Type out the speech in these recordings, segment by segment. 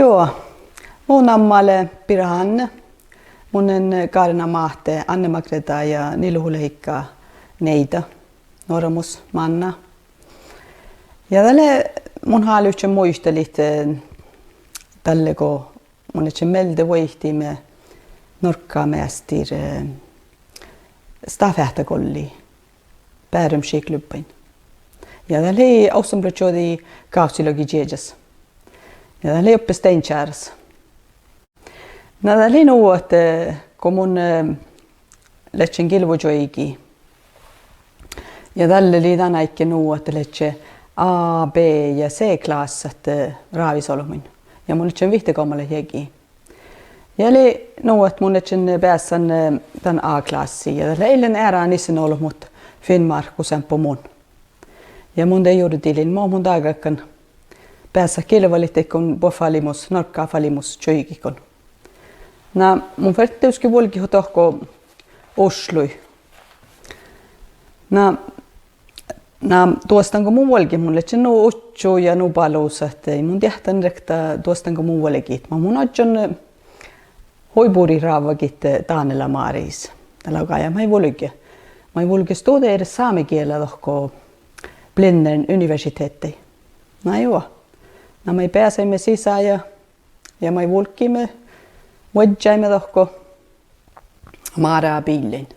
Joo, mun ammalle Pirahanne, munen Kaarina Mahte, Anne-Magreta ja Niluhuleikka Neita, Normus Manna. Ja tälle mun haluutse muistelit tälle kun mun itse melde voihtimme norkkaamästir stafähtäkolli Päärymskiklubbain. Ja tälle ei aussambrochodi kautsilogi jejas. Ja tälle oppe steinkäärs. No tälle nuu, että kun mun lähtsin kilvojoigi. Ja tälle oli tänä ikke nuu, että lähtsin A, B ja C-klassat raavisolmuin. Ja mun lähtsin vihtikommalle jegi. Ja oli nuu, että mun lähtsin päässän tämän A-klassi. Ja tälle eilen ärään isin ollut mut Finnmarkusen på mun. Ja mun ei juuri tilin. Mä oon mun taakakkan päässä kilvalittekon bofalimus, norkkafalimus tjöikikon. Nää mun färtteuskin volki tohko Oslui. Nää tuostanko mun volki mun lähtsin nuu otsu ja nuu paluus, että ei mun tiedän rekta tuostanko mun volkit. Mä mun otson hoipuri raavakit taanella maariis. Tällä kai mä ei volki. Mä ei volki studia edes saamikielä tohko Blindern universiteetti. Nää joo. Nää mä ei pääsemme sisään ja mä ei volkimme Wadjaimme tohko maaraa biilin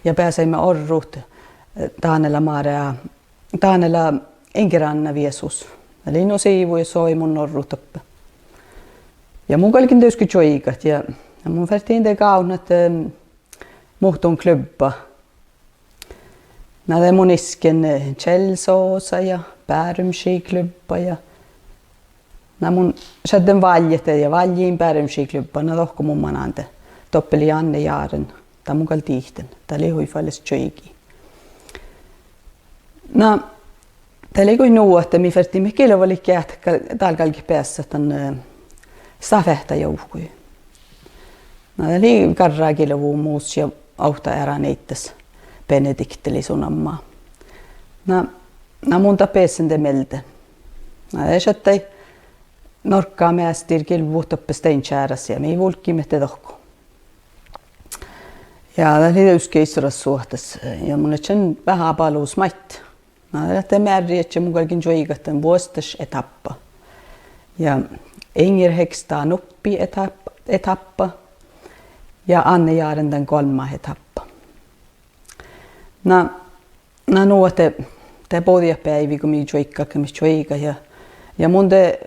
ja pääsemme orrut taanella enkeranna viesus. Eli no siivu ja soi mun orrut oppe. Ja mun kalkin työsky joikat ja mun färtiin te kaunat muhtun klubba. Nää mun isken Chelsoosa ja Päärymskiklubba ja nää mun sätten valjete ja valjiin Päärymskiklubba, nää tohko mun manante. Toppeli Anne Jaaren, tää mun kal tiihten, tää oli huifalles tjöiki. Nää, tää oli kuin nuu, että mi färtimme kilvalik jähtä täällä kalki päässä tän stafähtä joukkui. Nää oli karraa kilvuu muus ja auta ärä neittäs Benedikteli sun ammaa. Nää mun tapeesen te melte. Nää ei sättäi norkkaa mästir kilvuut oppe steinkääräs ja mi volkimme te tohko. Ja tää oli täyski isoras suhtes ja mun etsen vähän paluus mait. Nää lähtee määrin, että mun kalkin joigatten vuostas etappa. Ja Inger Hextaa nuppi etappa ja Anne Jaaren den kolma etappa. Nää nuu, että te podia päivi, kun mi joikka ja mun te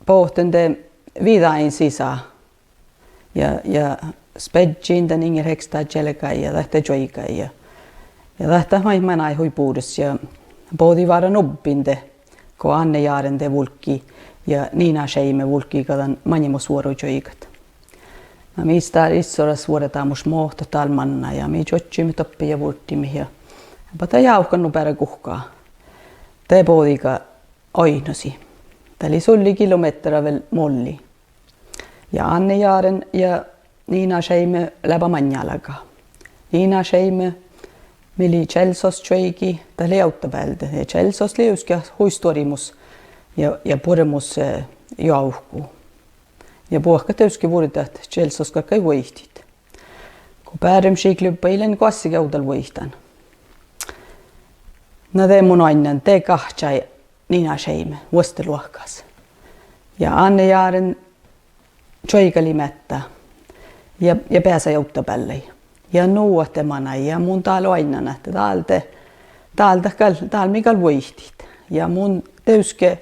pohten te vidain sisään. Ja spedjin den Inger Hextaa jelkai ja lähtee joikai. Ja lähtee maailman ai huipuudessa ja podi vara nobbin te, kun Anne Jaaren te vulkki ja Niina Scheime vulkki kadan manjemos vuoro joikat. Mistä isoras vuodetaan mus mohto talmanna ja mi jotsimme toppi ja vulttimme ja pata jauhkannu pärä kuhkaa. Te podika oinosi. Tää oli sulli kilometrä vel molli. Ja Anne Jaaren ja Niina Scheime läpä manjalaga. Niina Scheime mili Chelsos tjöiki, tää oli auttavältä. Chelsos liuskia huistorimus ja puremus jauhkuu. Ja puhka täyski vuodita, että Chelsos kaikki voihtit. Kun Päärymskiklubba eilen kassi käydäl voihtan. No te mun ainen, te kahtsai Niina Scheime, vuosteluokkas. Ja Anne Jaaren tjöikali mättä ja pääsä jouttapällei. Ja nuotemana ja mun täällä aina, että täällä mikal voihtit. Ja mun täyske,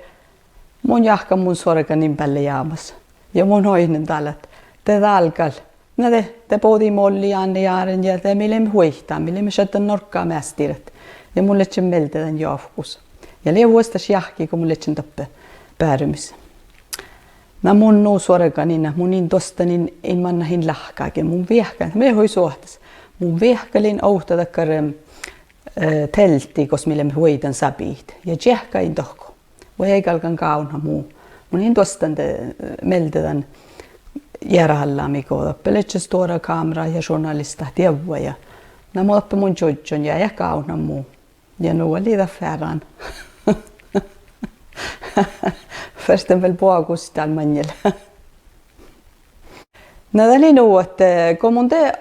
mun jahka mun sorga niin päälle jäämässä. Ja mun hoinen täällä, että te tälkäl. No te podi molli Anne Jaaren ja te mille me voihtaa, mille me sätän norkkaa mästiret. Ja mun lähtsin meiltä tämän jahkus. Ja liian vuostas jahki, kun mun lähtsin tappe Päärymys. Mä mun nuu sorga niin, mun niin tosta niin ei manna hin lahkaakin. Mun viehkä, me hoi suhtas. Mun viehkälin ouhta takkar teltti, kos mille me hoitan sabiit. Ja jehkain tohko. Voi ei kalkan kauna muu. Mun niin tosta meiltä tämän järjellä, mikä on peletsä stora kamera ja journalista tievua. Ja nämä oppe mun jodjon ja kauna muu. Ja nu oli det färran. försten väl puakustaan manjel. Nädäli nu, että kun mun te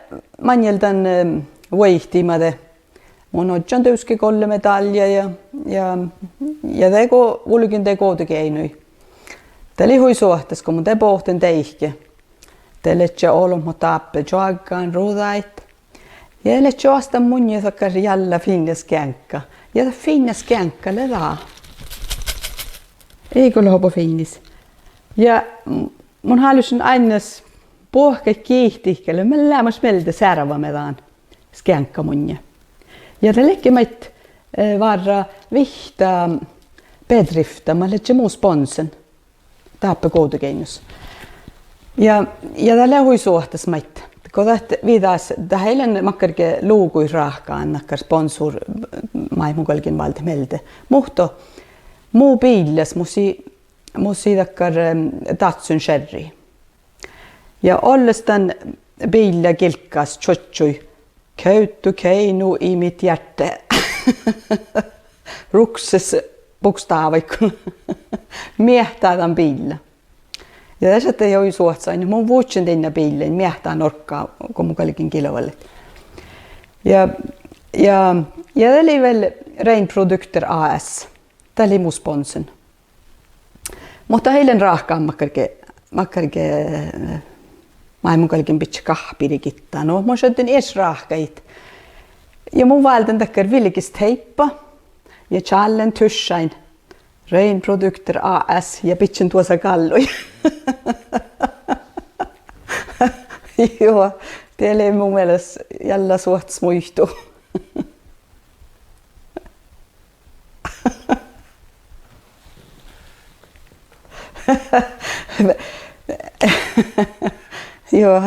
manjeltan vaihtimade, mun on tyyski 3 medalja ja teko ulkin teko tekeinui. Täli hui suhtes, kun mun te pohten teihke. Tälle tjä ollut mun tappe joaggaan ruudait. Ja tälle tjästä mun jätäkäs jällä finnes känkka. Ja finnes känkka ledaa. Ei kyllä hopo finnis. Ja mun halusin aines pohke kiihtikkele. Mä lämmäs meiltä särva medaan skänka munja. Ja tällekin meit varra vihta bedrifta. Mä letsä muu sponsen. Tappe koutugeinus. Ja tällä hui suhtas meit. Kun viidas, tähän makkarke luukui rahkaan nakkar sponsor maimukalkin valta meiltä. Muhto muu biles musi takkar Datsun Sherry. Ja ollestan biillä kilkkas tjotsui. Käytty keinu i mitt hjärta. Rukses bokstaavaikun. Miehtää tämän biillä. Ja tässä ei ole suhtsain. Mun vuotsin tänne biille, miehtää norkkaa, kun mun kallikin kilovalle. Ja tämä oli vielä Reinprodukter AS. Tämä oli mun sponsen. Mutta heilen rahkaan makkarke mun kallikin pitkä kahpirikittaa. No, mun syötin edes rahkait. Ja mun valten takkar vilkist heippa ja challen tyssain. Reinprodukter AS ja pitchen tuossa kalloi. Joo, teillä ei mun mielestä jällä suhtas muistuu. Joo.